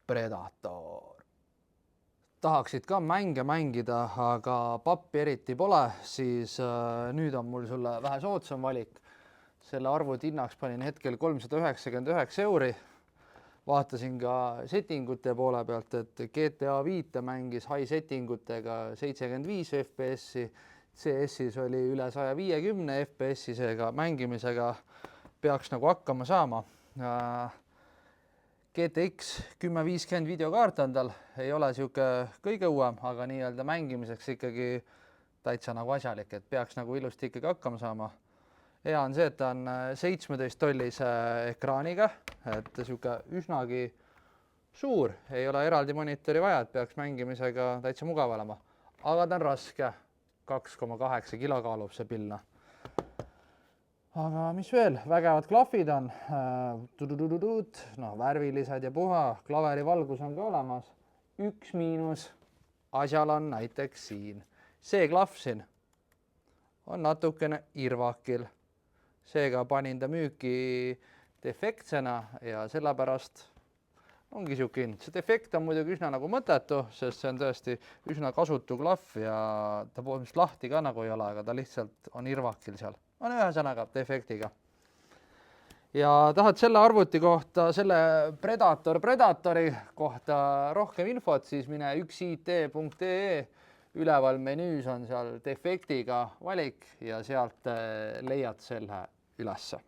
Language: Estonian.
Predator. Tahaksid ka mänge mängida, aga pappi eriti pole, siis nüüd on mul sulle vähe soodsam valik. Selle arvuti hinnaks panin hetkel 399 €. Vaatasin ka settingute poole pealt, et GTA 5 mängis high settingutega 75 FPS-i, CS-is oli üle 150 FPS-i, seega mängimisega peaks nagu hakkama saama. GTX 1050 videokaart on tal, ei ole sihuke kõige uuem, aga nii-öelda mängimiseks ikkagi täitsa nagu asjalik, et peaks nagu ilusti ikkagi hakkama saama. Hea on see, et ta on 17-tollise ekraaniga, et sihuke üsnagi suur, ei ole eraldi monitori vaja, et peaks mängimisega täitsa mugav olema. Aga ta on raske, 2,8 kilo kaalub see pilla. Aga mis veel, vägevad klahvid on, värvilised ja puha, klaveri valgus on ka olemas. Üks miinus asjal on näiteks siin. See klahv siin on natukene irvakil. Seega panin ta müüki defektsena ja sellepärast ongi siuke hind. See defekt on muidugi üsna nagu mõttetu, sest see on tõesti üsna kasutu klahv ja ta mis lahti ka nagu ei ole, aga ta lihtsalt on irvakil seal. On ühesõnaga defektiga. Ja tahad selle arvuti kohta, selle Predatori kohta rohkem infot, siis mine üksit.ee. Üleval menüüs on seal defektiga valik ja sealt leiad selle ülesse.